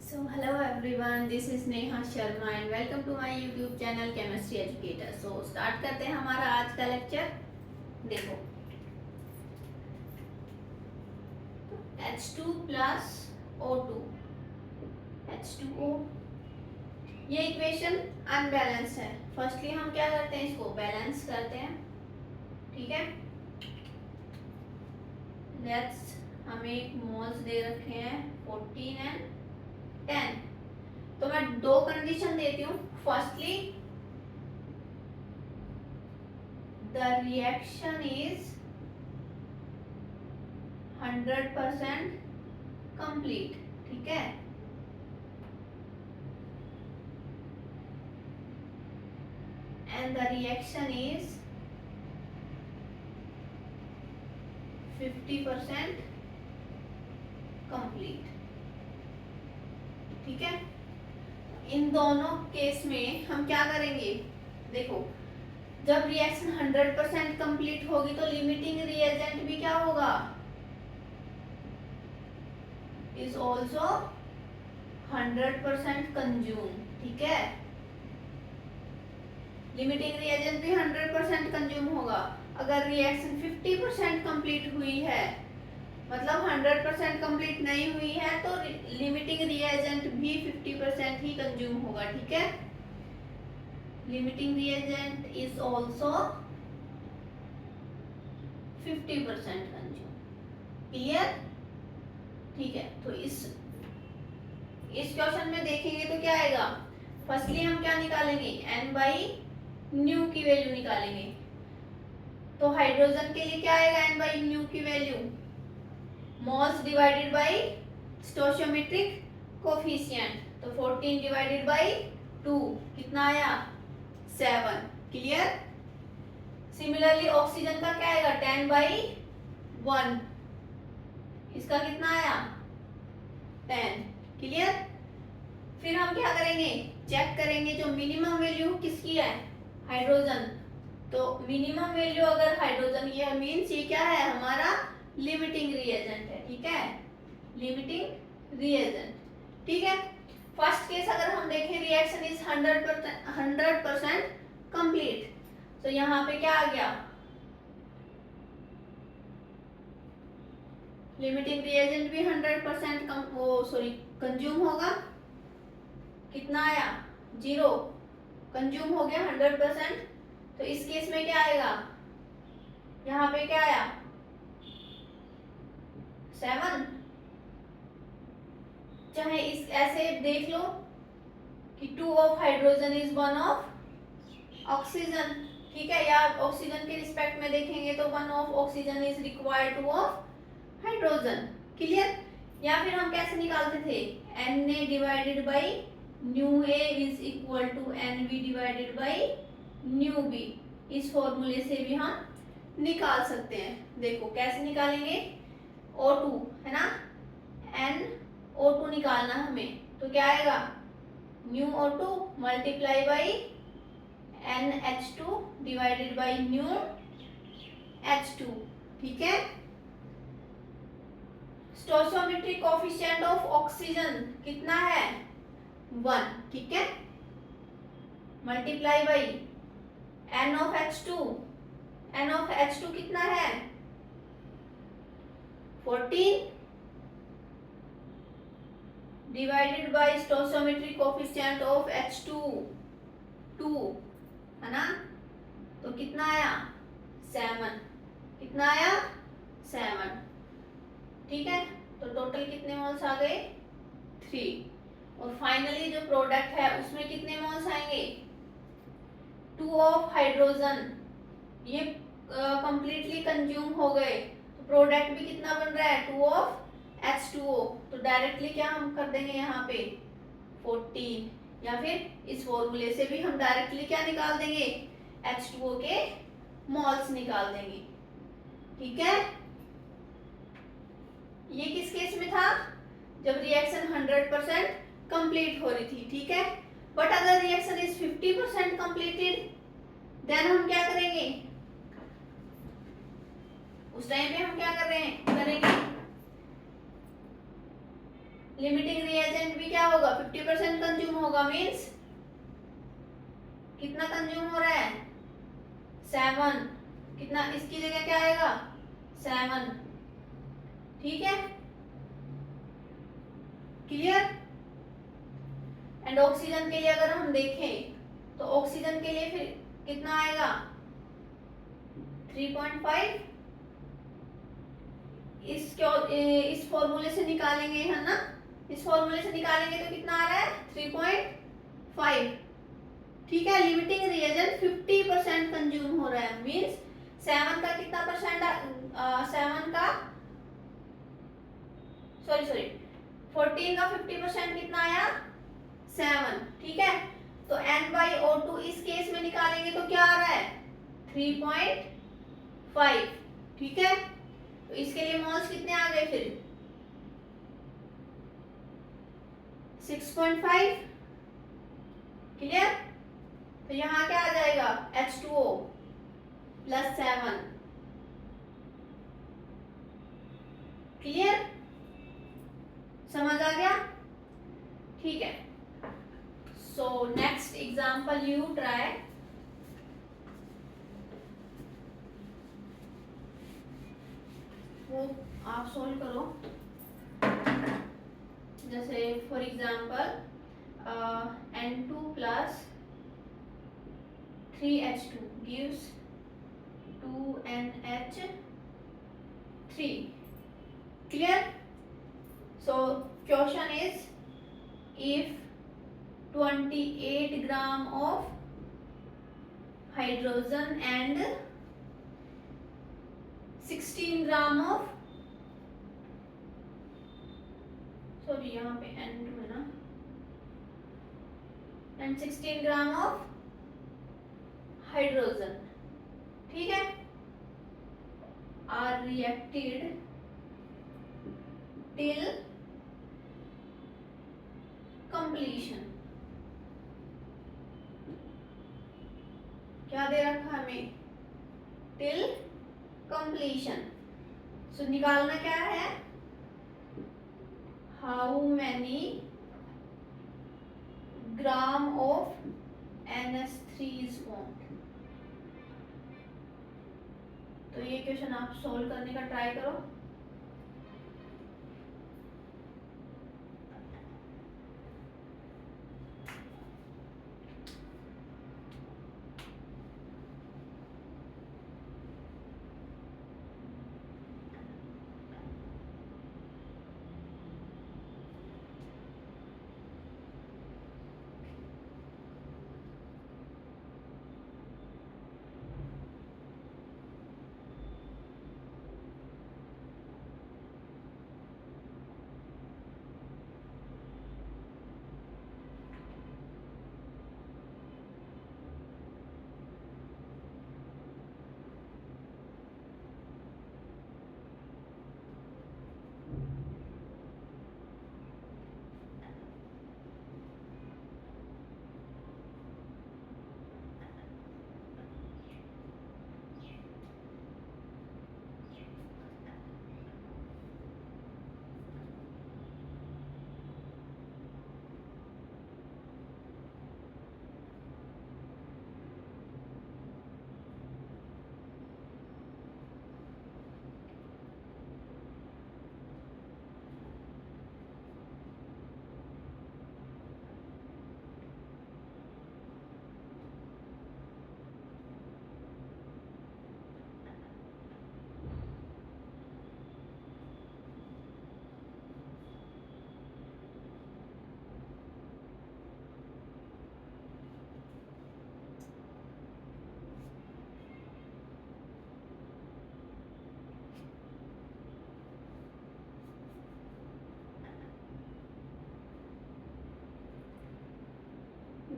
So hello everyone, this is Neha Sharma and welcome to my YouTube channel Chemistry Educator. So start करते हैं हमारा आज का lecture. देखो H2 plus O2 H2O, ये equation unbalance है। फर्स्टली हम क्या करते हैं, इसको बैलेंस करते हैं। ठीक है, लेट्स हमें मोल्स दे रखे हैं 14 एंड 10। तो मैं दो कंडीशन देती हूँ। Firstly the reaction is 100% complete. ठीक है, and the reaction is 50% complete. ठीक है, इन दोनों केस में हम क्या करेंगे, देखो जब रिएक्शन 100% कंप्लीट होगी तो लिमिटिंग रिएजेंट भी क्या होगा, इज ऑल्सो 100% कंज्यूम। ठीक है, लिमिटिंग रिएजेंट भी 100% कंज्यूम होगा। अगर रिएक्शन 50% कंप्लीट हुई है, मतलब 100% कंप्लीट नहीं हुई है, तो लिमिटिंग रिएजेंट भी 50% ही कंज्यूम होगा। ठीक है, limiting reagent is also 50% consume. Clear? ठीक है, तो इस क्वेश्चन में देखेंगे तो क्या आएगा। फर्स्टली हम क्या निकालेंगे, n बाई न्यू की वैल्यू निकालेंगे। तो हाइड्रोजन के लिए क्या आएगा, n बाई न्यू की value moles divided by stoichiometric coefficient. तो 14 डिवाइडेड बाई 2 कितना आया, 7। क्लियर? सिमिलरली ऑक्सीजन का क्या आएगा, 10 बाई 1, इसका कितना आया, 10। क्लियर? फिर हम क्या करेंगे, चेक करेंगे जो मिनिमम वैल्यू किसकी है, हाइड्रोजन। तो मिनिमम वैल्यू अगर हाइड्रोजन, ये मीन्स ये क्या है, हमारा लिमिटिंग रिएजेंट है। ठीक है, लिमिटिंग रिएजेंट। ठीक है, फर्स्ट केस अगर हम देखें, रिएक्शन इज 100% कंप्लीट। तो यहाँ पे क्या आ गया, लिमिटिंग रिएजेंट भी 100% कंज्यूम होगा। कितना आया, 0, कंज्यूम हो गया 100%। तो इस केस में क्या आएगा, यहाँ पे क्या आया, 7। चाहे इस ऐसे देख लो कि 2 of hydrogen is 1 of oxygen. ठीक है, या ऑक्सीजन के रिस्पेक्ट में देखेंगे तो 1 of oxygen is required 2 of hydrogen. Clear? या फिर हम कैसे निकालते थे, Na divided by nu a is equal to Nb divided by nu b. इस फॉर्मूले से भी हम निकाल सकते हैं। देखो कैसे निकालेंगे, O2 है ना, NO2 निकालना हमें। तो क्या आएगा, new O2 multiply by NH2 divided by new H2। ठीक है, स्टोइचियोमेट्रिक कोफिशिएंट ऑफ ऑक्सीजन कितना है, 1। ठीक है, multiply by N of H2, N of H2 कितना है, 14 divided by stoichiometric coefficient of H2 2 है ना। तो कितना आया, 7। कितना आया, 7। ठीक है, तो टोटल कितने मोल्स आ गए, 3। और फाइनली जो प्रोडक्ट है उसमें कितने मोल्स आएंगे, 2 ऑफ हाइड्रोजन, ये कंप्लीटली कंज्यूम हो गए। तो प्रोडक्ट भी कितना बन रहा है, 2 ऑफ H2O। तो डायरेक्टली क्या हम कर देंगे यहाँ पे 14, या फिर इस फॉर्मूले से भी हम डायरेक्टली क्या निकाल देंगे, H2O के मोल्स निकाल देंगे। ठीक है, ये किस केस में था, जब रिएक्शन 100% कंप्लीट हो रही थी। ठीक है, बट अगर रिएक्शन इज 50% कंप्लीटेड, देन हम क्या करेंगे, उस टाइम पे हम क्या कर रहे हैं, करेंगे लिमिटिंग रिएजेंट भी क्या होगा, 50% कंज्यूम होगा, मीन्स कितना कंज्यूम हो रहा है, 7। कितना, इसकी जगह क्या आएगा, 7। ठीक है, क्लियर। एंड ऑक्सीजन के लिए अगर हम देखें तो ऑक्सीजन के लिए फिर कितना आएगा, 3.5। इस फॉर्मूले से निकालेंगे, है ना, इस फॉर्मूले से निकालेंगे तो कितना आ रहा है, 3.5। ठीक है, लिमिटिंग रिएजेंट 50% कंज्यूम हो रहा है, मींस 7 का कितना परसेंट, 7 का सॉरी 14 का 50% कितना आया, 7। ठीक है, तो N/O2 इस केस में निकालेंगे तो क्या आ रहा है, 3.5। ठीक है, तो इसके लिए मोल्स कितने आ गए फिर, 6.5। क्लियर, तो यहाँ क्या आ जाएगा, H2O + 7। क्लियर, समझ आ गया। ठीक है, so next example you try. वो आप सोल्व करो, जैसे for example N2 + 3H2 gives 2NH3। clear, so question is, if 28 gram of hydrogen and 16 gram of, sorry यहाँ पे N2 है ना, and 16 gram of hydrogen, ठीक है, are reacted till completion। क्या दे रखा हमें, till completion। सो निकालना क्या है, how many gram of NH3 is formed। तो ये क्वेश्चन आप सोल्व करने का ट्राई करो।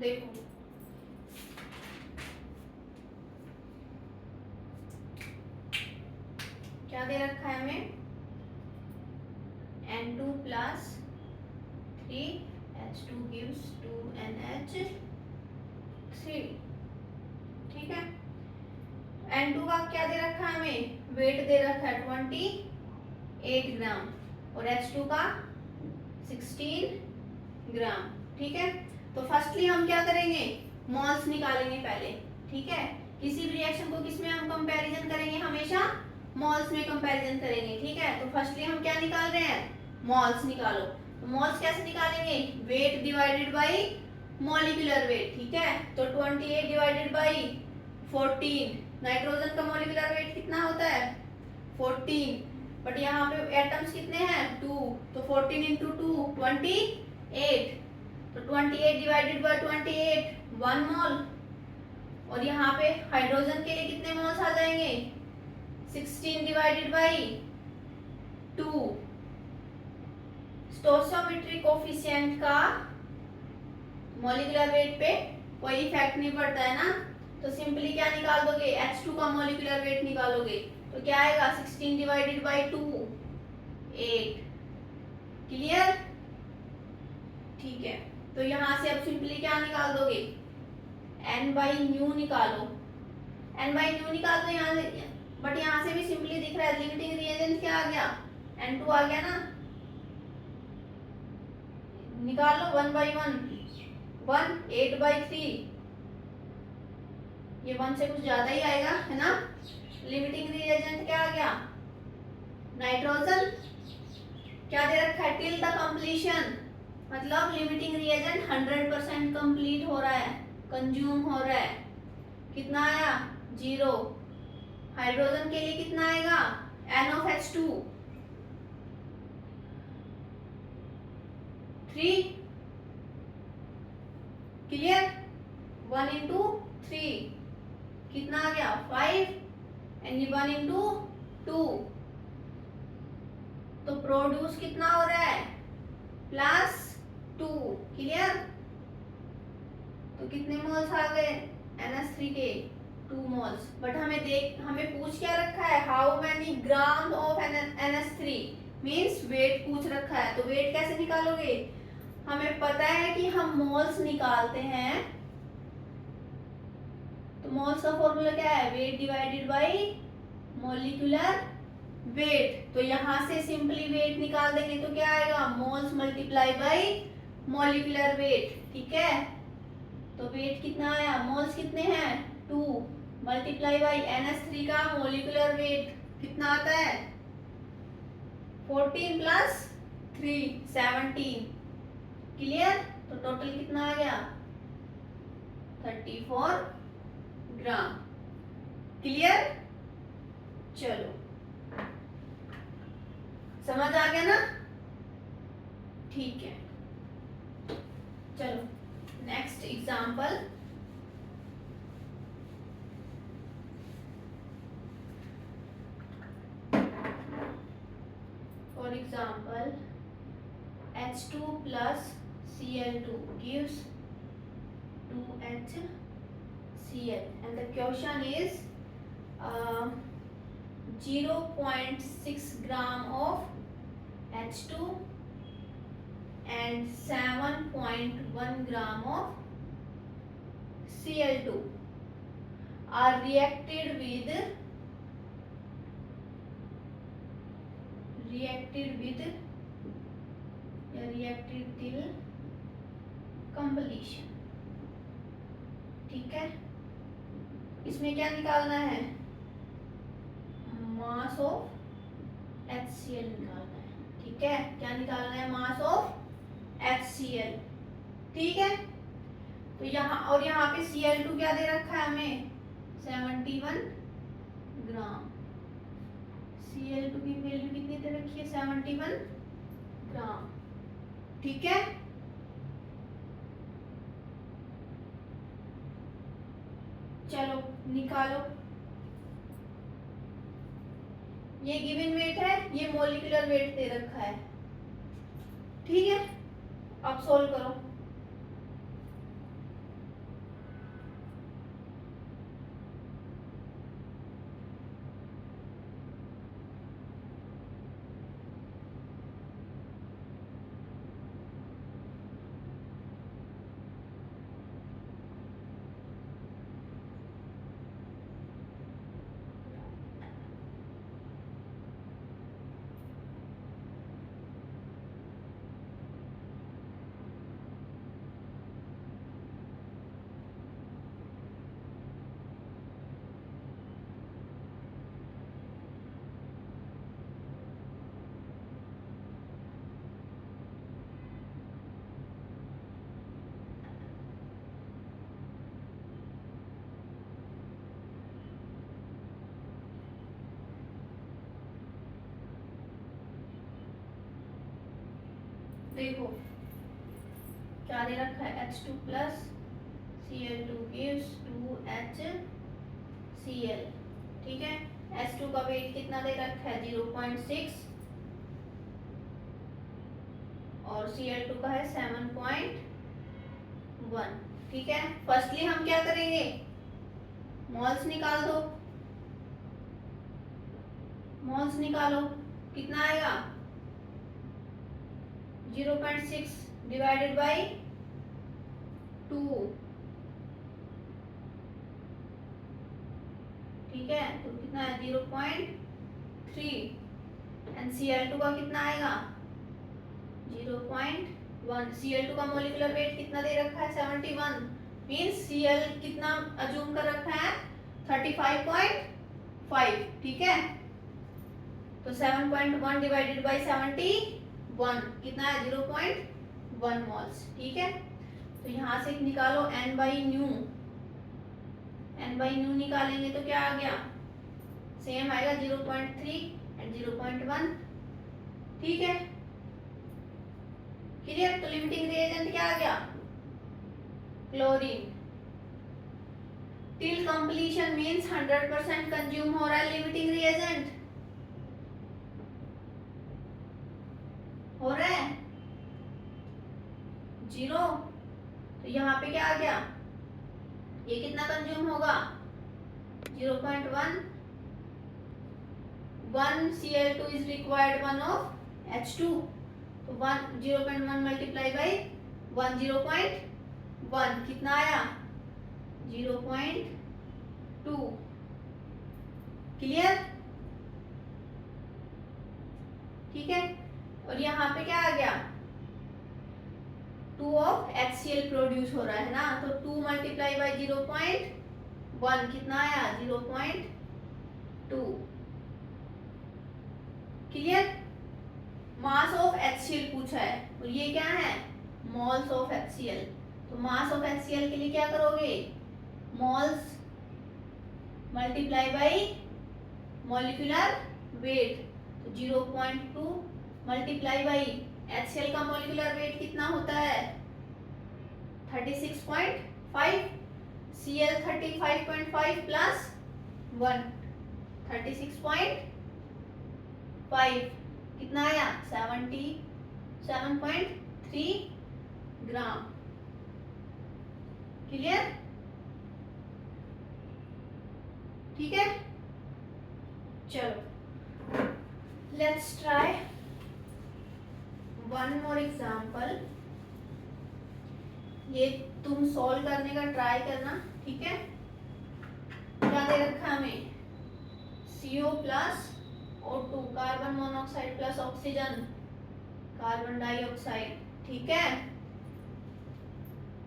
देखो क्या दे रखा है हमें, N2 + 3H2 gives 2NH3। ठीक है, N2 का क्या दे रखा है हमें, वेट दे रखा है 28 ग्राम, और H2 का 16 ग्राम। ठीक है, तो फर्स्टली हम क्या करेंगे, मोल्स निकालेंगे पहले। ठीक है, किसी भी रिएक्शन को किस में हम कंपैरिजन करेंगे, हमेशा मोल्स में कंपैरिजन करेंगे। ठीक है, तो फर्स्टली हम क्या निकाल रहे हैं, मोल्स निकालो। तो मोल्स कैसे निकालेंगे, weight divided by molecular weight. ठीक है, तो 28 डिवाइडेड बाय 14, नाइट्रोजन का मॉलिक्यूलर वेट कितना होता है 14, बट यहाँ पे एटम्स कितने हैं 2, तो 14 इंटू 2 28, तो 28 डिवाइडेड बाय 28 1 मोल। और यहाँ पे हाइड्रोजन के लिए कितने मोल्स आ जाएंगे 16 डिवाइडेड बाय 2। स्टोइकोमेट्रिक कोफिशिएंट का मॉलिक्यूलर वेट पे कोई इफेक्ट नहीं पड़ता है ना, तो सिंपली क्या निकाल दोगे, H2 का मॉलिक्यूलर वेट निकालोगे, तो क्या आएगा 16 डिवाइडेड बाय 2 8। क्लियर, ठीक है, तो यहां से अब सिंपली क्या निकाल दोगे, n बाई न्यू निकालो, n बाई न्यू निकाल दो यहाँ से, बट यहाँ से भी सिंपली दिख रहा है लिमिटिंग रिएजेंट क्या आ गया N2 आ गया ना, निकाल लो 1 बाई 1 1 8 बाई 3, ये 1 से कुछ ज्यादा ही आएगा है ना। लिमिटिंग रिएजेंट क्या आ गया नाइट्रोजन, क्या दे रखा है टिल द कंप्लीशन, मतलब लिमिटिंग रिएजेंट 100% कंप्लीट हो रहा है, कंज्यूम हो रहा है, कितना आया 0। हाइड्रोजन के लिए कितना आएगा NOH2 3, क्लियर, 1 इंटू 3 कितना आ गया 5, एंड 1 इंटू 2, तो प्रोड्यूस कितना हो रहा है +2, क्लियर। तो कितने मोल्स आ गए NH3 के 2 मोल्स, बट हमें पूछ क्या रखा है, how many gram of NH3 means weight पूछ रखा है, तो वेट कैसे निकालोगे, हमें पता है कि हम मोल्स निकालते हैं, तो मोल्स का फॉर्मूला क्या है, weight divided by molecular weight, तो यहां से सिंपली वेट निकाल देंगे तो क्या आएगा moles multiply by molecular weight. ठीक है, तो वेट कितना आया, मोल्स कितने हैं 2 मल्टीप्लाई बाय NH3 का मॉलिक्यूलर वेट कितना आता है 14 प्लस 3 17, क्लियर, तो टोटल कितना आ गया 34 ग्राम। क्लियर, चलो समझ आ गया ना, ठीक है, चलो next example. For example H2 plus Cl2 gives 2HCl, and the question is 0.6 gram of H2 and 7.1 gram of Cl2 are reacted till completion। ठीक है, इसमें क्या निकालना है, मास ऑफ HCl निकालना है। ठीक है, क्या निकालना है, मास ऑफ HCl। ठीक है, तो यहाँ पे Cl2 क्या दे रखा है हमें 71 ग्राम, Cl2 की वैल्यू कितनी दे रखी है 71 ग्राम। ठीक है, चलो निकालो, ये गिवन वेट है, ये मॉलिक्यूलर वेट दे रखा है। ठीक है, अब सोल्व करो। देखो क्या दे रखा है, H2 plus Cl2 gives 2HCl, ठीक है। H2 का वेट कितना दे रखा है, 0.6 और Cl2 का है 7.1, ठीक है। फर्स्टली हम क्या करेंगे, मोल्स निकाल दो, मोल्स निकालो, कितना आएगा 0.6 डिवाइडेड बाई 2, ठीक है। तो कितना है 0.3 एंड Cl2 का कितना आएगा 0.1। Cl2 का मोलिकुलर वेट कितना दे रखा है 71, मींस Cl कितना अज्यूम कर रखा है 35.5, ठीक है। तो 7.1 डिवाइडेड बाई 71 कितना है 0.1 मोल्स, ठीक है। तो यहाँ से निकालो n by new, n by new निकालेंगे तो क्या आ गया, सेम आएगा 0.3 एंड 0.1, ठीक है। क्लियर। तो लिमिटिंग रिएजेंट क्या आ गया, chlorine. Till completion means 100% consume हो रहा है लिमिटिंग रिएजेंट, हो रहा है 0। तो यहाँ पे क्या आ गया, ये कितना कंज्यूम होगा 0.1, 1 Cl2 is required 1 of H2, तो 0.1 मल्टीप्लाई बाई 1, 0.1 कितना आया 0.2, क्लियर, ठीक है। और यहाँ पे क्या आ गया 2 ऑफ HCl प्रोड्यूस हो रहा है ना, तो 2 मल्टीप्लाई बाई 0.1 कितना आया 0.2, क्लियर। मास ऑफ HCl पूछा है और ये क्या है मोल्स ऑफ HCl, तो मास ऑफ HCl के लिए क्या करोगे, moles multiply by molecular weight, तो 0.2 मल्टीप्लाई बाई HCl का मॉलिक्यूलर वेट कितना होता है 36.5, Cl 35.5 प्लस 1 36.5 कितना आया 77.3 ग्राम, क्लियर, ठीक है। चलो let's try one more example, ये तुम सॉल्व करने का ट्राई करना, ठीक है। क्या दे रखा हमें CO plus O2 carbon monoxide plus oxygen carbon dioxide, ठीक है।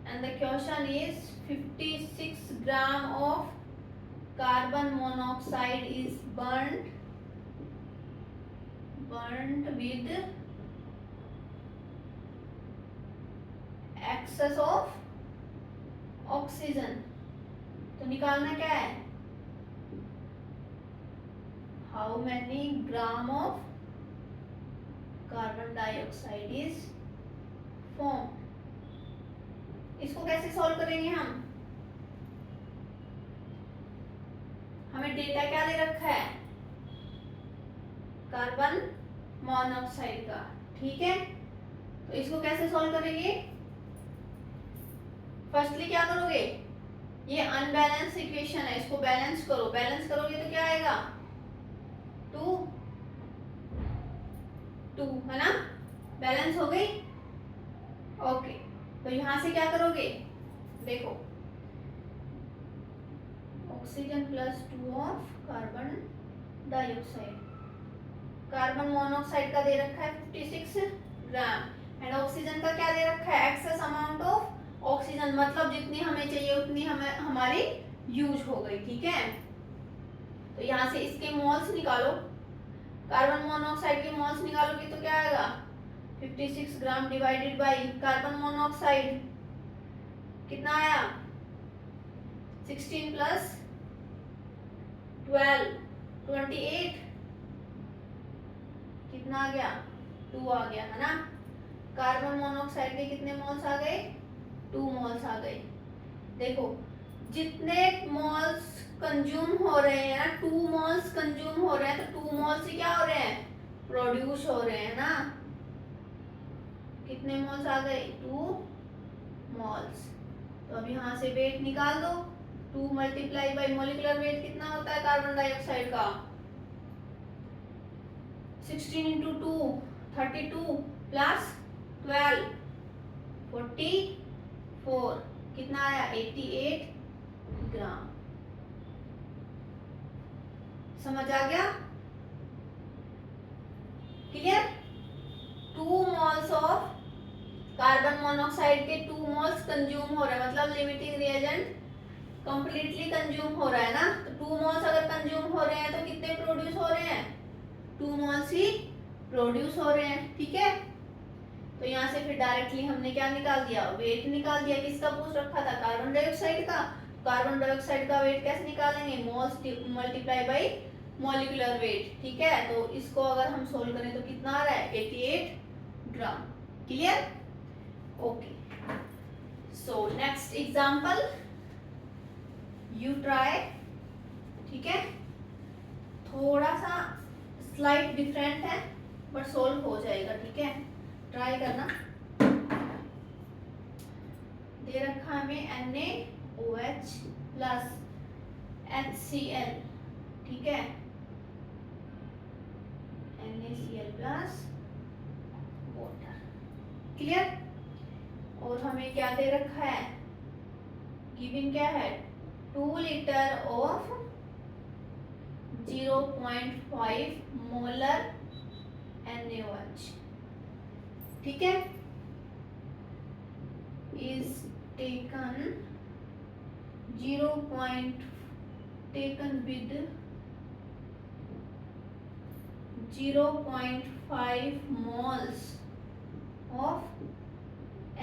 And the question is 56 gram of carbon monoxide is burnt with excess of oxygen. तो निकालना क्या है, how many gram of carbon dioxide is form. इसको कैसे solve करेंगे हम, हमें डेटा क्या दे रखा है कार्बन मोनोऑक्साइड का, ठीक है। तो इसको कैसे सॉल्व करेंगे, फर्स्टली क्या करोगे, ये अनबैलेंस इक्वेशन है, इसको बैलेंस करो, बैलेंस करोगे तो क्या आएगा 2 है ना, बैलेंस हो गई, ओके। तो यहां से क्या करोगे, देखो oxygen plus 2 of carbon dioxide, carbon monoxide का दे रखा है 56 ग्राम एंड ऑक्सीजन का क्या दे रखा है एक्सेस अमाउंट ऑफ ऑक्सीजन, मतलब जितनी हमें चाहिए उतनी हमें हमारी यूज हो गई, ठीक है। तो यहाँ से इसके मोल्स निकालो, कार्बन मोनोऑक्साइड के मोल्स निकालोगे तो क्या आएगा 56 gram divided by carbon monoxide कितना आया 16 प्लस 12 28 कितना आ गया 2 आ गया है ना। कार्बन मोनोऑक्साइड के कितने मोल्स आ गए? 2 मोल्स आ गए। देखो जितने मोल्स कंज्यूम हो रहे हैं ना, 2 मोल्स कंज्यूम हो रहे हैं, तो 2 मोल्स से क्या हो रहे हैं? प्रोड्यूस हो रहे हैं ना। कितने मोल्स आ गए? 2 मोल्स। तो अब यहाँ से वेट निकाल दो। 2 मल्टीप्लाई बाई मोलिकुलर वेट कितना होता है कार्बन डाइऑक्साइड का? 16 इंटू 2 32 प्लस 12 44। कितना आया? 88 ग्राम। समझ आ गया? Clear? 2 moles of carbon monoxide के 2 मोल्स कंज्यूम हो रहे हैं, मतलब लिमिटिंग रिएजेंट कंप्लीटली कंज्यूम हो रहा है ना। तो 2 मोल्स अगर कंज्यूम हो रहे हैं तो कितने प्रोड्यूस हो रहे हैं? 2 मोल्स ही प्रोड्यूस हो रहे हैं। ठीक है, तो यहाँ से फिर डायरेक्टली हमने क्या निकाल दिया? वेट निकाल दिया। किसका पूछ रखा था? कार्बन डाइऑक्साइड का। कार्बन डाइऑक्साइड का वेट कैसे निकालेंगे? Moles multiply by molecular weight. ठीक है, तो इसको अगर हम सोल्व करें तो कितना आ रहा है? 88 gram. Clear? Okay, so next example you try. ठीक है, थोड़ा सा स्लाइट डिफरेंट है बट सोल्व हो जाएगा। ठीक है, ट्राई करना। दे रखा हमें NaOH प्लस HCl। ठीक है, NaCl प्लस वाटर। क्लियर? और हमें क्या दे रखा है? गिवन क्या है? 2 लीटर ऑफ 0.5 मोलर NaOH। ठीक है, is taken 0. taken with 0.5 moles of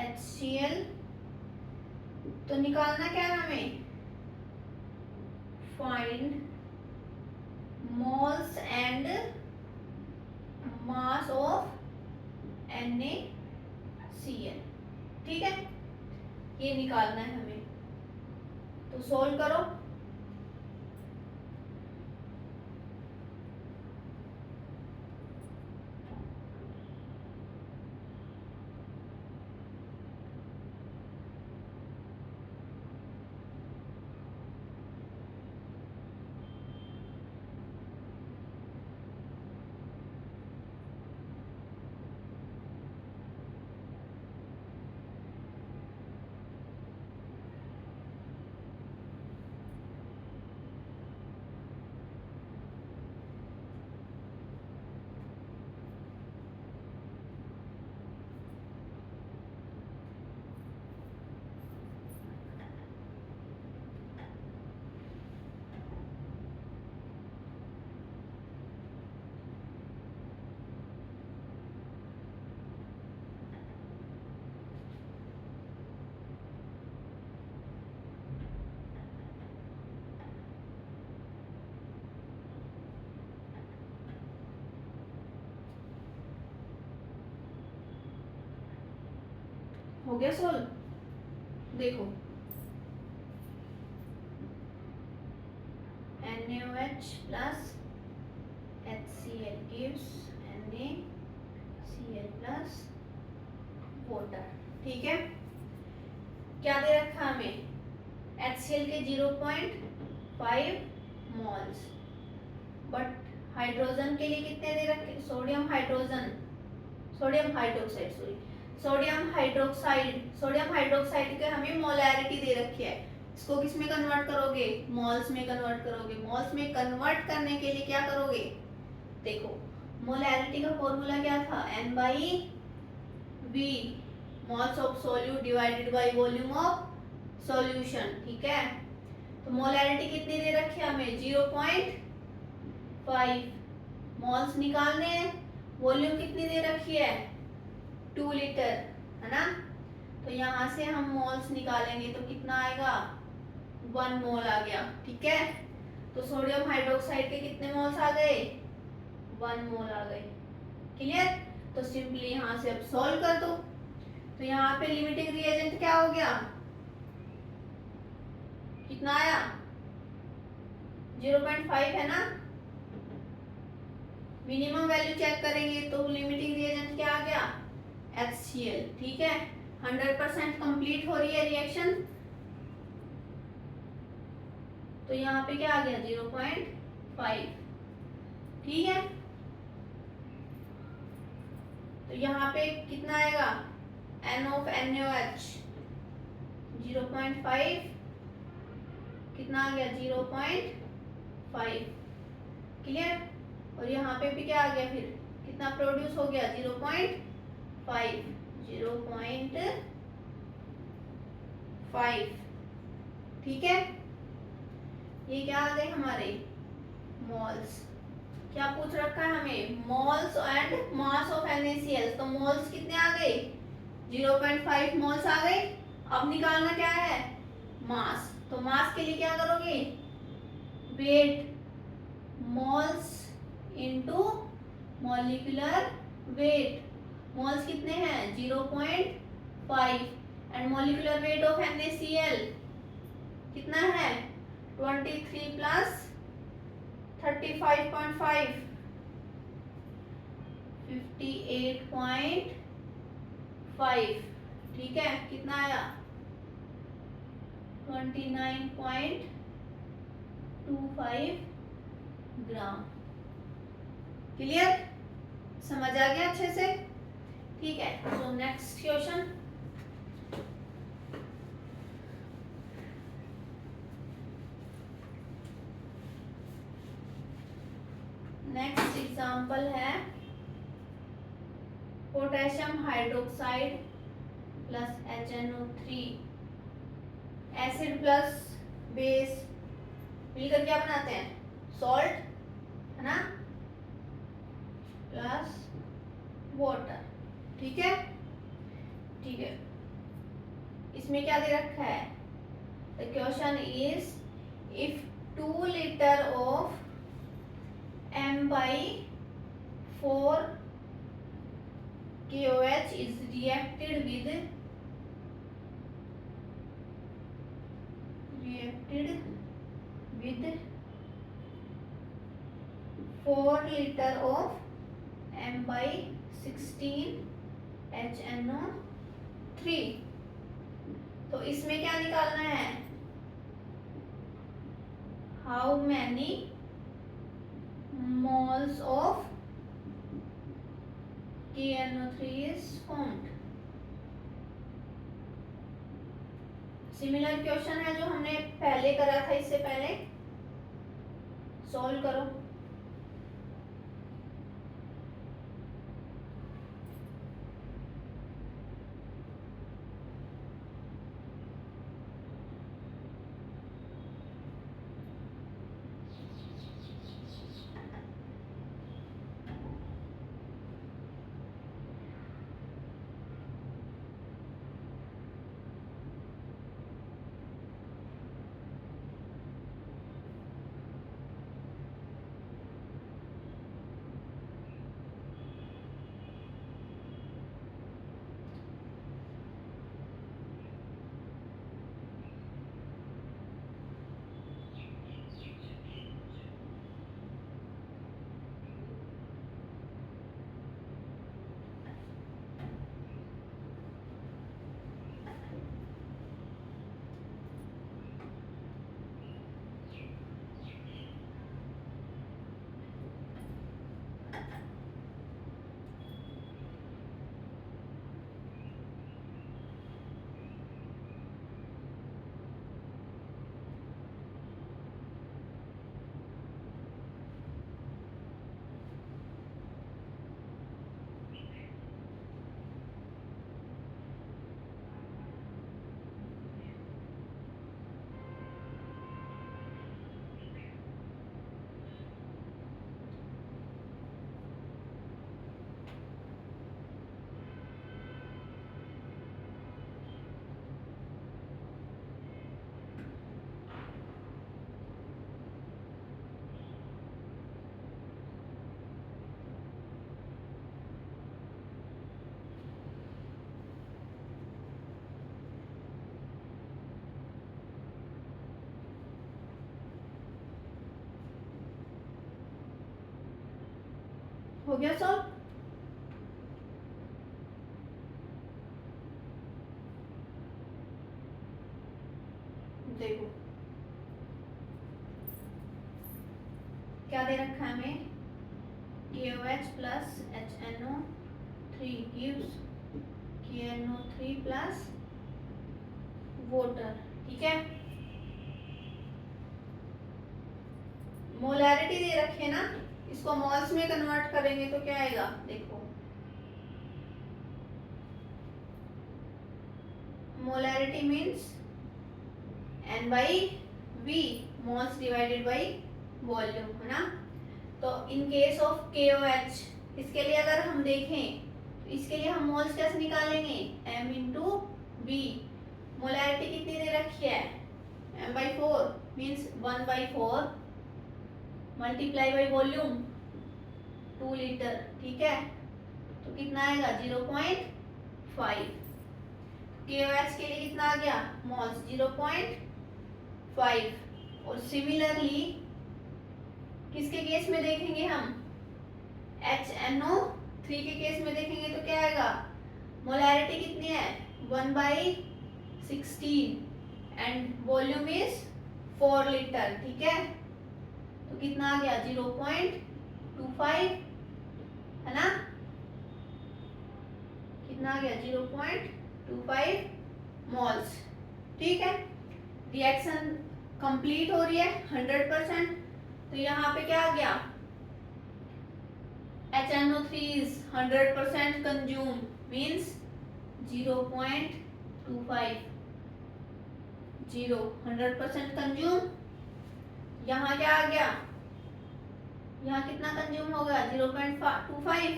HCl। तो निकालना क्या है हमें? Find moles and mass of NaCl। ठीक है, ये निकालना है हमें। तो सोल्व करो। हो गया सोल्व? देखो NaOH plus HCl gives NaCl plus water। ठीक है, क्या दे रखा हमें? HCl के 0.5 मोल्स, बट हाइड्रोजन के लिए कितने दे रखे? Sodium hydrogen, sodium hydroxide, sorry sodium hydroxide के हमें मोलैरिटी दे रखी है। इसको किस में कन्वर्ट करोगे? मोल्स में कन्वर्ट करोगे। मोल्स में कन्वर्ट करने के लिए क्या करोगे? देखो मोलैरिटी का फॉर्मूला क्या था? N/V, moles of solute divided by volume of solution. ठीक है, तो मोलैरिटी कितनी दे रखी है हमें? 0.5 मोल्स निकालने हैं। वॉल्यूम कितनी दे रखी है? 2 लीटर, है ना। तो यहाँ से हम मोल्स निकालेंगे तो कितना आएगा? 1 मोल आ गया। ठीक है, तो सोडियम हाइड्रोक्साइड के कितने मोल्स आ गए? 1 मोल आ गए। क्लियर? तो सिंपली यहाँ से अब सॉल्व कर दो। तो यहाँ पे लिमिटिंग रिएजेंट क्या हो गया, कितना आया, 0.5 है ना। मिनिमम वैल्यू चेक करेंगे तो लिमिटिंग रिएजेंट क्या आ गया, HCl। ठीक है, 100% कंप्लीट हो रही है रिएक्शन। तो यहाँ पे क्या आ गया, 0.5। ठीक है, तो यहाँ पे कितना आएगा, N of NaOH 0.5, कितना आ गया, 0.5। क्लियर। और यहाँ पे भी क्या आ गया, फिर कितना प्रोड्यूस हो गया, 0.5, 0.5। ठीक है, ये क्या आ गए हमारे मोल्स। क्या पूछ रखा है हमें, moles and mass of NaCl। तो मोल्स कितने आ गए, 0.5 मोल्स आ गए। अब निकालना क्या है, मास। तो मास के लिए क्या करोगे, weight, moles into molecular weight. Moles कितने हैं, 0.5 and molecular weight of NaCl कितना है, 23 प्लस 35.5, 58.5। ठीक है, कितना आया, 29.25 ग्राम। क्लियर, समझ आ गया अच्छे से। ठीक है, so next question. Next example है potassium hydroxide plus HNO3, acid plus base मिलकर क्या बनाते हैं, सॉल्ट, है ना, प्लस वाटर। ठीक है, ठीक है, इसमें क्या दे रखा है, the question is if 2 litre of M/4 KOH is reacted with 4 liter of M/16 HNO3। तो इसमें क्या निकालना है, how many moles of KNO3 is formed। Similar question है जो हमने पहले करा था, इससे पहले सॉल्व करो। हो गया सॉल्व? देखो क्या दे रखा है हमें, KOH plus HNO3 gives KNO3 plus water, ठीक है। मोलैरिटी दे रखी है ना, इसको मोल्स में कन्वर्ट करेंगे तो क्या आएगा, देखो molarity means N/V, moles divided by volume, है ना। तो इन केस ऑफ KOH, इसके लिए अगर हम देखें तो इसके लिए हम मोल्स कैसे निकालेंगे, M/V। मोलैरिटी कितनी दे रखी है, M/4 means 1/4 multiply by volume 2 litre, ठीक है। तो कितना आएगा 0.5। KOH के लिए कितना आ गया, मोल्स 0.5। और सिमिलरली किसके केस में देखेंगे हम, HNO3 के केस में देखेंगे तो क्या आएगा, मोलैरिटी कितनी है 1/16 एंड वॉल्यूम इज 4 लीटर, ठीक है। तो कितना आ गया 0.25, है ना, कितना आ गया 0.25 मोल्स, ठीक है। रिएक्शन कंप्लीट हो रही है 100%। तो यहाँ पे क्या आ गया, HNO3 is 100% consumed means 0.25, 100% consume. यहाँ क्या आ गया, यहाँ कितना कंज्यूम होगा 0.25,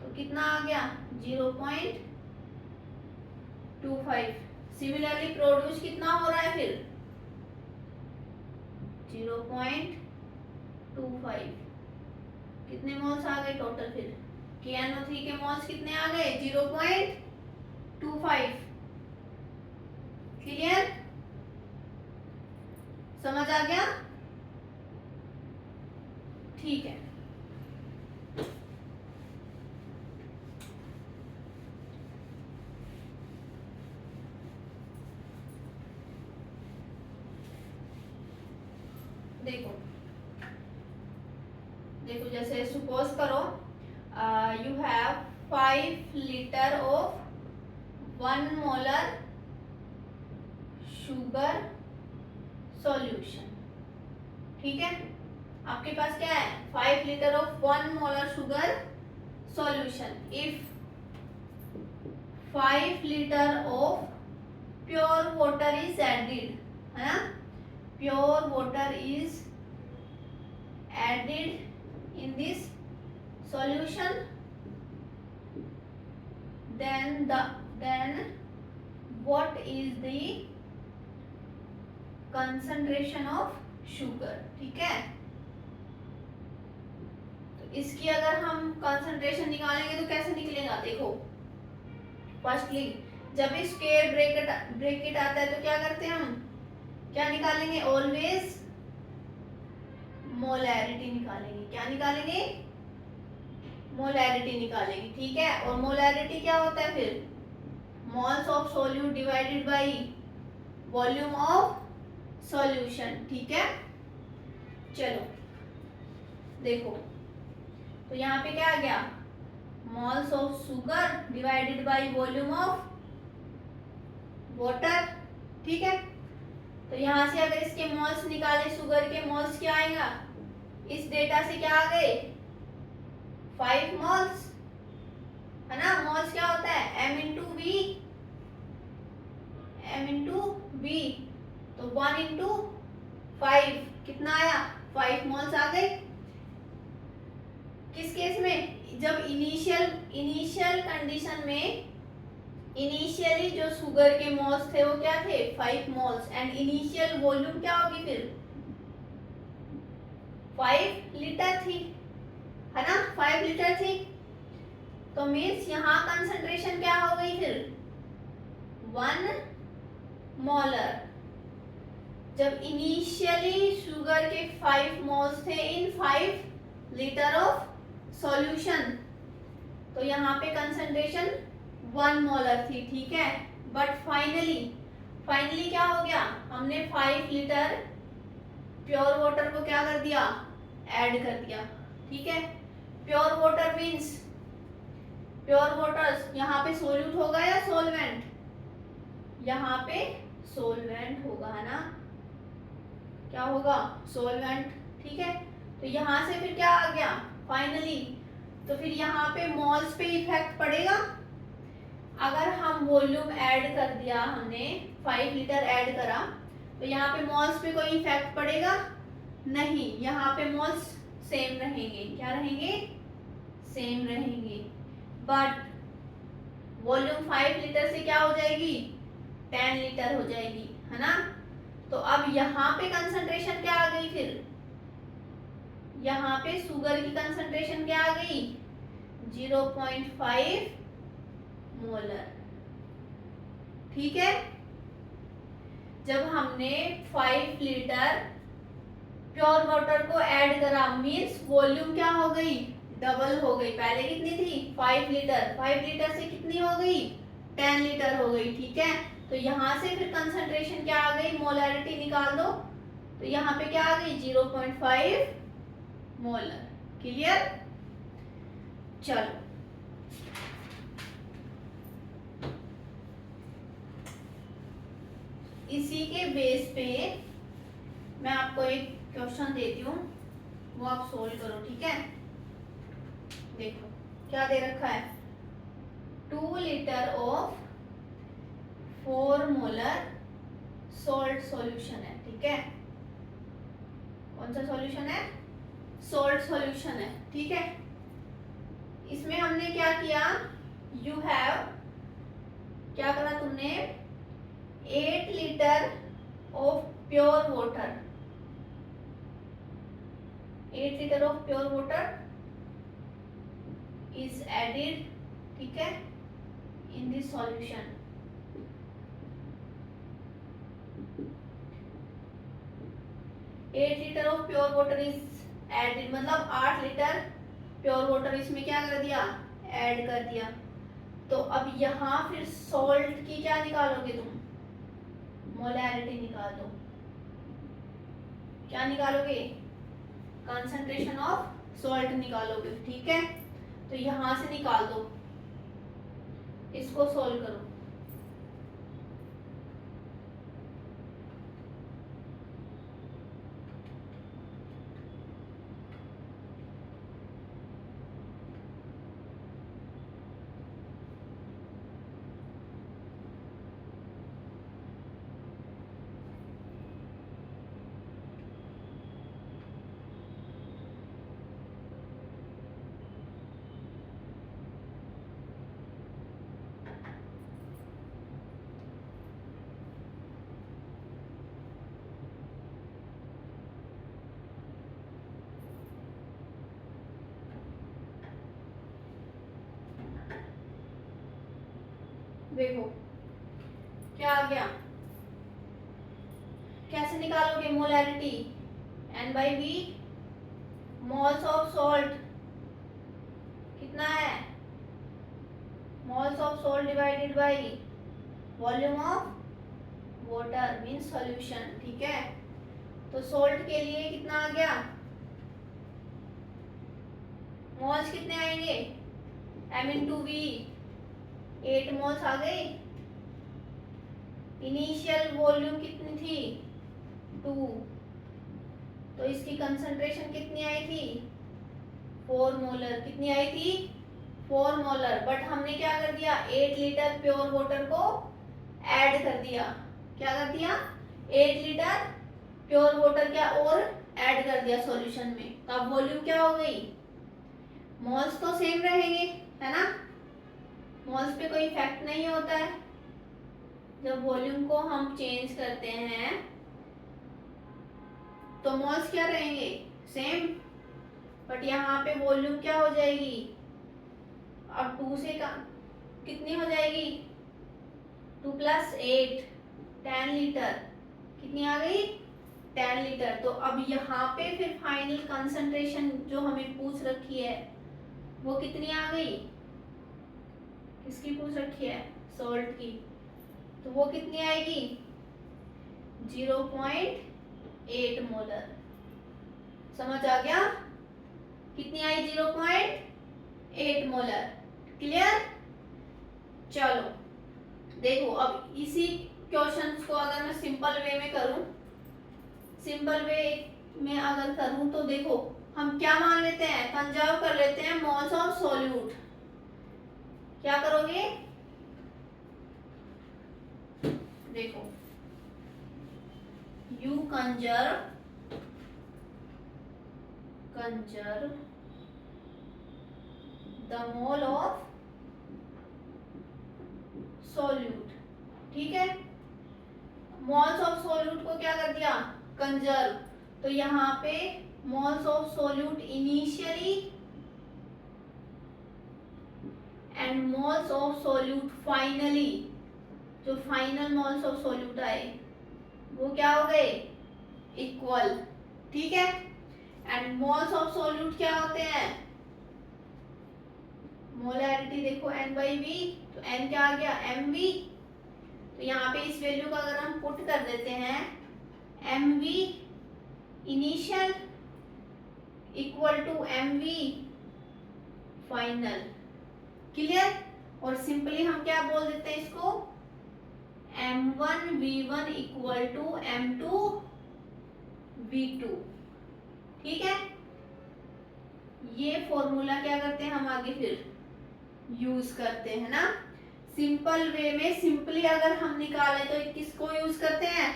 तो कितना आ गया 0.25। सिमिलरली प्रोड्यूस कितना हो रहा है फिर 0.25, कितने मोल्स आ गए टोटल फिर, KNO3 के मोल्स कितने आ गए 0.25। क्लियर, समझ आ गया, ठीक है। देखो देखो जैसे सपोज करो you have 5 litre of 1 molar sugar solution, ठीक है। आपके पास क्या है 5 litre of 1 molar sugar solution. If 5 litre of pure water is added, है ना, pure water is added in this solution, then what is the concentration of sugar, ठीक है। तो इसकी अगर हम कंसंट्रेशन निकालेंगे तो कैसे निकलेगा, देखो फर्स्टली जब भी स्क्वायर ब्रैकेट आता है तो क्या करते हैं हम, क्या निकालेंगे, ऑलवेज मोलैरिटी निकालेंगे, क्या निकालेंगे, मोलैरिटी निकालेंगे, ठीक है। और मोलैरिटी क्या होता है फिर, moles of solute divided by volume of solution, ठीक है। चलो देखो तो यहाँ पे क्या आ गया, moles of sugar divided by volume of water, ठीक है। तो यहाँ से अगर इसके मोल्स निकाले, शुगर के मोल्स क्या आएगा, इस डेटा से क्या आ गए 5 मोल्स, है ना। मोल्स क्या होता है M/V, तो 1/5 कितना आया 5 मोल्स आ गए। किस केस में, जब इनिशियल कंडीशन में इनिशियली जो शुगर के मोल्स थे वो क्या थे 5 मोल्स एंड इनिशियल वॉल्यूम क्या होगी फिर 5 लीटर थी, है ना, 5 लीटर थी। तो मीन्स यहाँ कंसंट्रेशन क्या हो गई फिर 1 मोलर। जब इनिशियली शुगर के 5 मोल्स थे इन 5 लीटर ऑफ सॉल्यूशन, तो यहाँ पे कंसंट्रेशन 1 मोलर थी, ठीक है। बट फाइनली क्या हो गया, हमने 5 लीटर प्योर वाटर को क्या कर दिया, ऐड कर दिया, ठीक है। Pure water means pure water यहाँ पे सोल्यूट होगा या सोलवेंट, यहाँ पे सोलवेंट होगा, है ना, क्या होगा, सोलवेंट, ठीक है। तो यहाँ से फिर क्या आ गया फाइनली, तो फिर यहाँ पे मोल्स पे इफेक्ट पड़ेगा। अगर हम वॉल्यूम ऐड कर दिया, हमने 5 लीटर ऐड करा, तो यहाँ पे मोल्स पे कोई इफेक्ट पड़ेगा नहीं, यहाँ पे मोल्स सेम रहेंगे, क्या रहेंगे, सेम रहेंगे। बट वॉल्यूम 5 लीटर से क्या हो जाएगी, 10 लीटर हो जाएगी, है ना। तो अब यहाँ पे कंसंट्रेशन क्या आ गई, फिर यहाँ पे शुगर की कंसंट्रेशन क्या आ गई, 0.5 मोलर, ठीक है। जब हमने 5 लीटर प्योर वाटर को ऐड करा, मींस वॉल्यूम क्या हो गई, डबल हो गई। पहले कितनी थी, 5 लीटर, 5 लीटर से कितनी हो गई, 10 लीटर हो गई, ठीक है। तो यहाँ से फिर कंसंट्रेशन क्या आ गई, मोलैरिटी निकाल दो, तो यहाँ पे क्या आ गई, 0.5 मोलर। क्लियर, चलो इसी के बेस पे मैं आपको एक क्वेश्चन देती हूँ, वो आप सोल्व करो, ठीक है। देखो क्या दे रखा है, 2 litre of 4 molar salt solution है, ठीक है। कौन सा सॉल्यूशन है, सॉल्ट सॉल्यूशन है, ठीक है। इसमें हमने क्या किया, यू हैव, क्या करा तुमने, 8 litre of pure water, 8 litre of pure water is added, ठीक है, in this solution. Eight litre of pure water is added, मतलब 8 लीटर प्योर वाटर इसमें क्या कर दिया, ऐड कर दिया। तो अब यहाँ फिर सॉल्ट की क्या निकालोगे तुम, मोलैरिटी निकाल दो। क्या निकालोगे, कंसंट्रेशन ऑफ सॉल्ट निकालोगे, ठीक है। तो यहां से निकाल दो, इसको सोल्व करो। देखो क्या आ गया, कैसे निकालोगे molarity, N/V, moles of salt कितना है, moles of salt divided by volume of water means solution, ठीक है। तो सॉल्ट के लिए कितना आ गया, मोल्स कितने आएंगे, M/V, 8 मोल्स आ गए। इनिशियल वॉल्यूम कितनी थी, 2, तो इसकी कंसंट्रेशन कितनी आई थी, 4 मोलर, कितनी आई थी, 4 मोलर। बट हमने क्या कर दिया, 8 लीटर प्योर वाटर को ऐड कर दिया, क्या कर दिया, 8 लीटर प्योर वाटर क्या और ऐड कर दिया सॉल्यूशन में। तो अब वॉल्यूम क्या हो गई, मोल्स तो सेम रहेंगे, है ना, मोल्स पे कोई इफेक्ट नहीं होता है। जब वॉल्यूम को हम चेंज करते हैं तो मोल्स क्या रहेंगे, सेम। बट यहाँ पे वॉल्यूम क्या हो जाएगी, अब 2 से कितनी हो जाएगी, 2 + 8, 10 लीटर, कितनी आ गई, 10 लीटर। तो अब यहाँ पे फिर फाइनल कंसंट्रेशन जो हमें पूछ रखी है वो कितनी आ गई, किसकी पूछ रखी है, सॉल्ट की, तो वो कितनी आएगी 0.8 मोलर। समझ आ गया, कितनी आई 0.8 मोलर। क्लियर। चलो देखो अब इसी क्वेश्चन को अगर मैं सिंपल वे में करूं, सिंपल वे में अगर करूं तो देखो हम क्या मान लेते हैं, कंजर्व कर लेते हैं मोल्स ऑफ सॉल्यूट। क्या करोगे, देखो you conserve the mole of solute. ठीक है, मोल्स ऑफ सॉल्यूट को क्या कर दिया, कंजर्व। तो यहाँ पे moles of solute initially and moles of solute finally, जो फाइनल मोल्स ऑफ सॉल्यूट आए वो क्या हो गए, इक्वल। ठीक है, एंड मोल्स ऑफ सॉल्यूट क्या होते हैं, मोलैरिटी देखो n/v, तो n क्या आ गया mv। तो यहाँ पे इस वैल्यू का अगर हम पुट कर देते हैं mv initial equal to mv final. Clear. और सिंपली हम क्या बोल देते हैं इसको, m1v1 इक्वल टू m2v2। ठीक है, ये फॉर्मूला क्या करते हैं हम आगे फिर यूज करते हैं ना। सिंपल वे में सिंपली अगर हम निकालें तो किसको यूज करते हैं,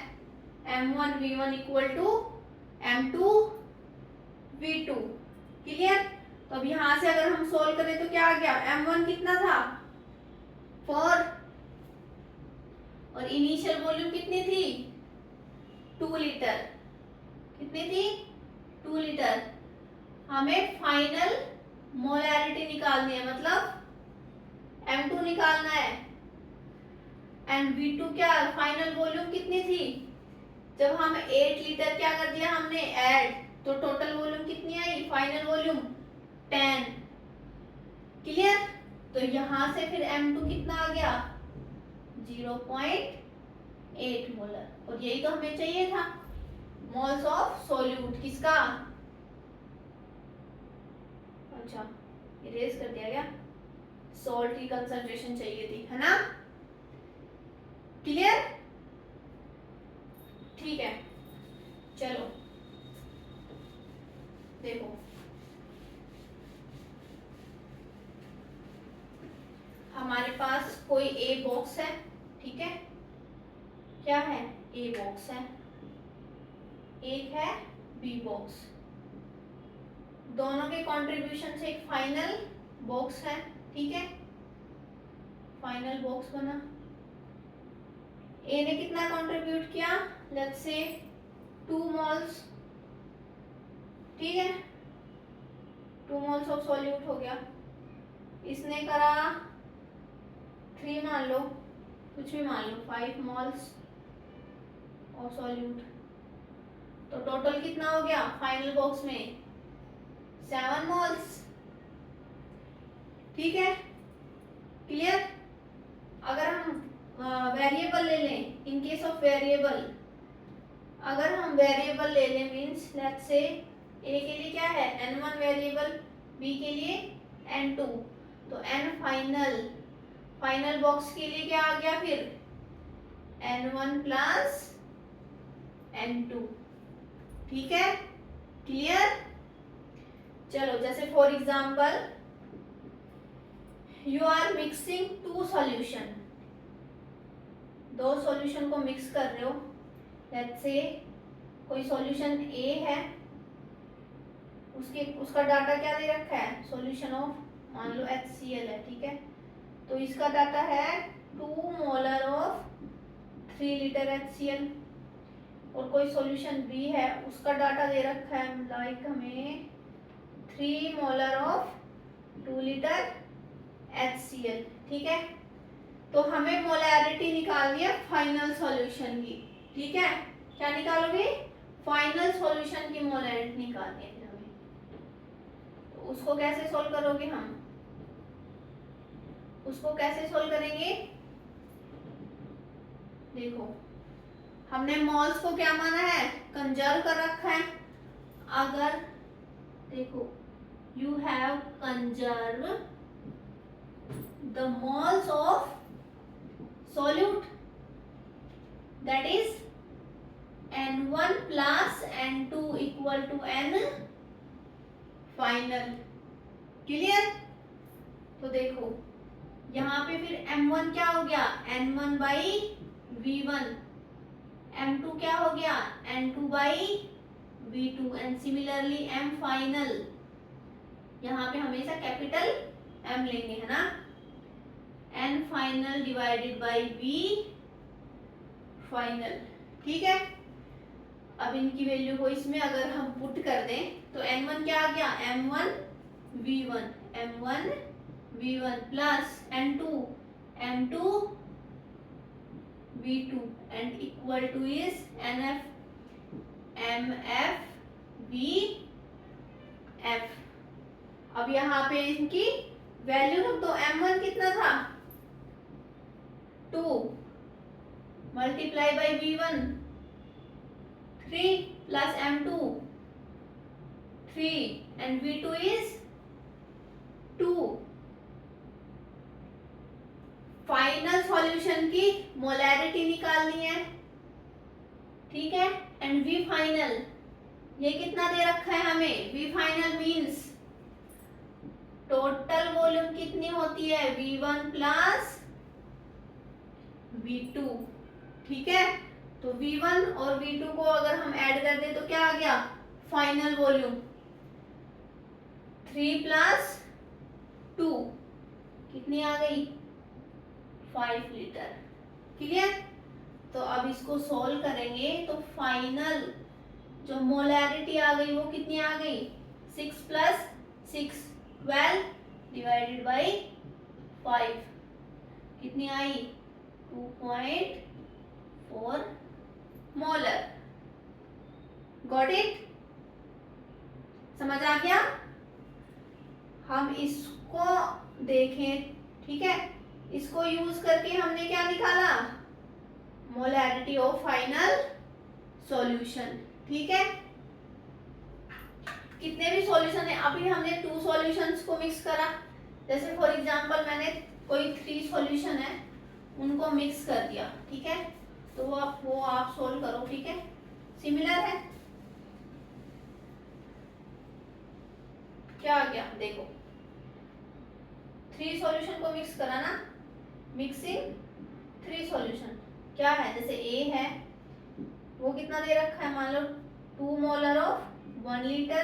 m1v1 equal to m2v2। Clear. तो अब यहां से अगर हम सोल्व करें तो क्या आ गया, m1 कितना था 4 और इनिशियल वॉल्यूम कितनी थी 2 लीटर। कितनी थी 2 लीटर। हमें फाइनल मोलैरिटी निकालनी है, मतलब m2 निकालना है, एंड v2 क्या फाइनल वॉल्यूम कितनी थी, जब हम 8 लीटर क्या कर दिया हमने ऐड, तो टोटल वॉल्यूम कितनी आई, फाइनल वॉल्यूम 10। क्लियर। तो यहां से फिर m2 कितना आ गया 0.8 मोलर। और यही तो हमें चाहिए था, मोल्स ऑफ सॉल्यूट किसका, अच्छा इरेज कर दिया गया, सॉल्ट की कंसंट्रेशन चाहिए थी, है ना। क्लियर। ठीक है, चलो देखो हमारे पास कोई ए बॉक्स है, ठीक है, क्या है ए बॉक्स है, एक है बी बॉक्स, दोनों के कंट्रीब्यूशन से एक फाइनल बॉक्स है। ठीक है, फाइनल बॉक्स बना, ए ने कितना कंट्रीब्यूट किया, लेट्स से 2 मोल्स। ठीक है, 2 मोल्स ऑफ सॉल्यूट हो गया। इसने करा 3 मान लो, कुछ भी मान लो, 5 मोल्स ऑफ सॉल्यूट। तो टोटल कितना हो गया फाइनल बॉक्स में 7 मोल्स। ठीक है, क्लियर। अगर हम वेरिएबल ले लें, इन केस ऑफ वेरिएबल, अगर हम वेरिएबल ले लें मींस लेट्स से ए के लिए क्या है n1 वेरिएबल, बी के लिए n2, तो n फाइनल बॉक्स के लिए क्या आ गया फिर n1 प्लस n2। ठीक है, क्लियर। चलो जैसे for example you are mixing 2 solution, 2 solution को मिक्स कर रहे हो। लेट्स से कोई सॉल्यूशन ए है, उसका डाटा क्या दे रखा है, सॉल्यूशन ऑफ मान लो HCl है। ठीक है, तो इसका डाटा है 2 मोलर ऑफ 3 लीटर HCl। और कोई सॉल्यूशन बी है, उसका डाटा दे रखा है लाइक हमें 3 मोलर ऑफ 2 लीटर HCl। ठीक है, तो हमें मोलैरिटी निकालनी है फाइनल सॉल्यूशन की। ठीक है, क्या निकालोगे, फाइनल सॉल्यूशन की मोलैरिटी निकालनी है हमें। तो उसको कैसे सोल्व करोगे हम, उसको कैसे सोल्व करेंगे? देखो हमने मोल्स को क्या माना है? कंजर्व कर रखा है। अगर देखो you have conserve the moles of solute, that is N1 plus N2 equal to N final. Clear? तो देखो यहाँ पे फिर M1 क्या हो गया? N1 बाई V1, M2 क्या हो गया? N2 by V2 and similarly M final. यहाँ पे हमेशा कैपिटल M लेंगे, है ना? N final divided by V final. ठीक है, अब इनकी वैल्यू को इसमें अगर हम पुट कर दें तो N1 क्या आ गया? M1 V1, M1 V1 plus N2 M2 V2 and equal two is NF MF VF। अब यहाँ पे इनकी वैल्यू रख दो। M1 कितना था? 2 multiply by V1 3 plus M2 3 and V2 is 2। Final solution की मोलैरिटी निकालनी है, ठीक है? एंड V फाइनल ये कितना दे रखा है हमें? V final means total volume कितनी होती है? V1 plus V2। ठीक है, तो V1 और V2 को अगर हम ऐड कर दें तो क्या आ गया? फाइनल वॉल्यूम 3 प्लस 2 कितनी आ गई? 5 लीटर। क्लियर? तो अब इसको सोल्व करेंगे तो फाइनल जो मोलैरिटी आ गई वो कितनी आ गई? 6 प्लस 6 12 डिवाइडेड बाई 5 कितनी आई? 2.4 मोलर। Got it? समझ आ गया? हम इसको देखें, ठीक है? इसको यूज करके हमने क्या निकाला? Molarity of final solution. ठीक है, कितने भी सॉल्यूशन है, अभी हमने 2 सॉल्यूशंस को मिक्स करा। जैसे फॉर एग्जांपल मैंने कोई 3 सॉल्यूशन है उनको मिक्स कर दिया, ठीक है? तो वो आप सोल्व करो, ठीक है? सिमिलर है। क्या आ गया? देखो 3 सॉल्यूशन को मिक्स करा ना, मिक्सिंग 3 सॉल्यूशन क्या है? जैसे ए है वो कितना दे रखा है? मान लो 2 मोलर ऑफ 1 लीटर।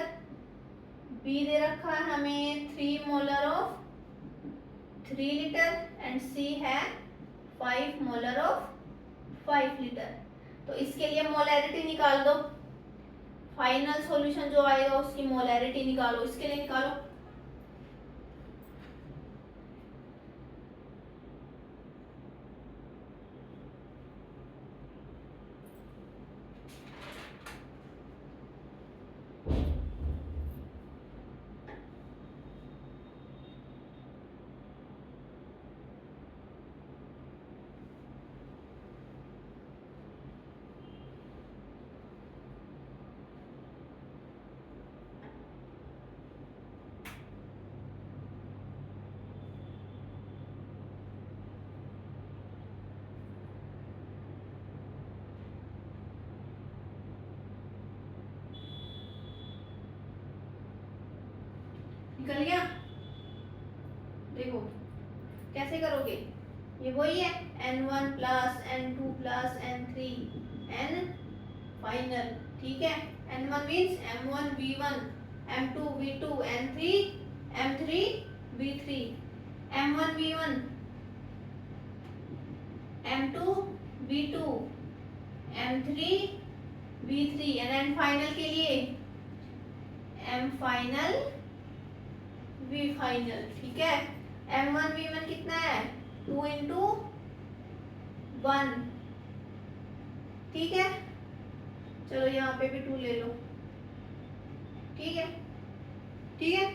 बी दे रखा है हमें 3 मोलर ऑफ 3 लीटर एंड सी है 5 मोलर ऑफ 5 लीटर। तो इसके लिए मोलैरिटी निकाल दो। फाइनल सॉल्यूशन जो आएगा उसकी मोलैरिटी निकालो। इसके लिए निकालो। निकल गया? देखो कैसे करोगे? ये वही है N1 plus N2 plus N3 N final. ठीक है, N1 means M1 V1, M2 V2, N3 M3 V3, M1 V1, M2 V2, M3 V3 and N final के लिए M फाइनल V फाइनल। ठीक है, M1 V1 कितना है? 2 into 1। ठीक है, चलो यहाँ पे भी 2 ले लो। ठीक है, ठीक है,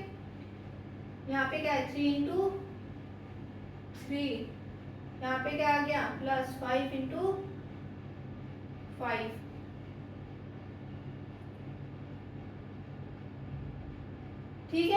यहाँ पे क्या है? 3 इंटू 3, यहाँ पे क्या आ गया प्लस 5 इंटू 5, ठीक है।